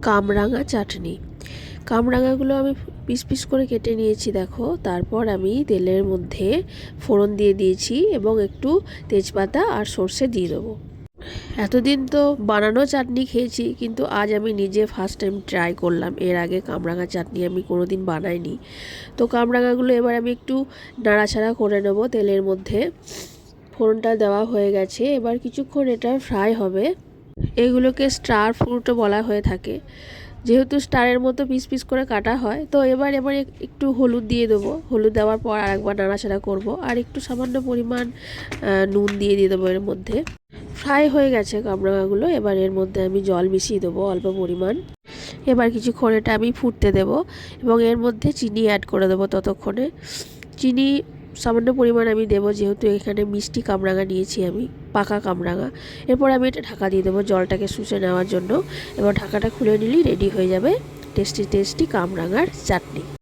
কামরাঙা চাটনি। কামরাঙাগুলো আমি piece piece করে কেটে নিয়েছি দেখো। তারপর আমি তেলের মধ্যে ফোড়ন দিয়ে দিয়েছি এবং একটু তেজপাতা আর সর্ষে দিয়ে দেবো। এতদিন তো বানানো চাটনি খেয়েছি, কিন্তু আজ আমি নিজে ফার্স্ট টাইম ট্রাই করলাম। এর আগে কামরাঙা চাটনি আমি কোনো দিন বানাইনি। তো কামরাঙাগুলো এবার আমি একটু নাড়াচাড়া করে নেব তেলের মধ্যে। ফোড়নটা দেওয়া হয়ে গেছে, এবার কিছুক্ষণ এটা ফ্রাই হবে। এগুলোকে স্টার ফ্রুটও বলা হয়ে থাকে, যেহেতু স্টারের মতো পিস পিস করে কাটা হয়। তো এবার একটু হলুদ দিয়ে দেবো। হলুদ দেওয়ার পর আরেকবার নাড়াচাড়া করব, আর একটু সামান্য পরিমাণ নুন দিয়ে দেবো এর মধ্যে। ফ্রাই হয়ে গেছে কামরাঙাগুলো, এবার এর মধ্যে আমি জল মিশিয়ে দেবো অল্প পরিমাণ। এবার কিছুক্ষণ এটা আমি ফুটতে দেব এবং এর মধ্যে চিনি অ্যাড করে দেবো ততক্ষণে। চিনি সামান্য পরিমাণ আমি দেবো, যেহেতু এখানে মিষ্টি কামরাঙা নিয়েছি আমি, পাকা কামরাঙা। এরপর আমি এটা ঢাকা দিয়ে দেবো জলটাকে শুষে নেওয়ার জন্য। এবার ঢাকাটা খুলে নিলেই রেডি হয়ে যাবে টেস্টি টেস্টি কামরাঙার চাটনি।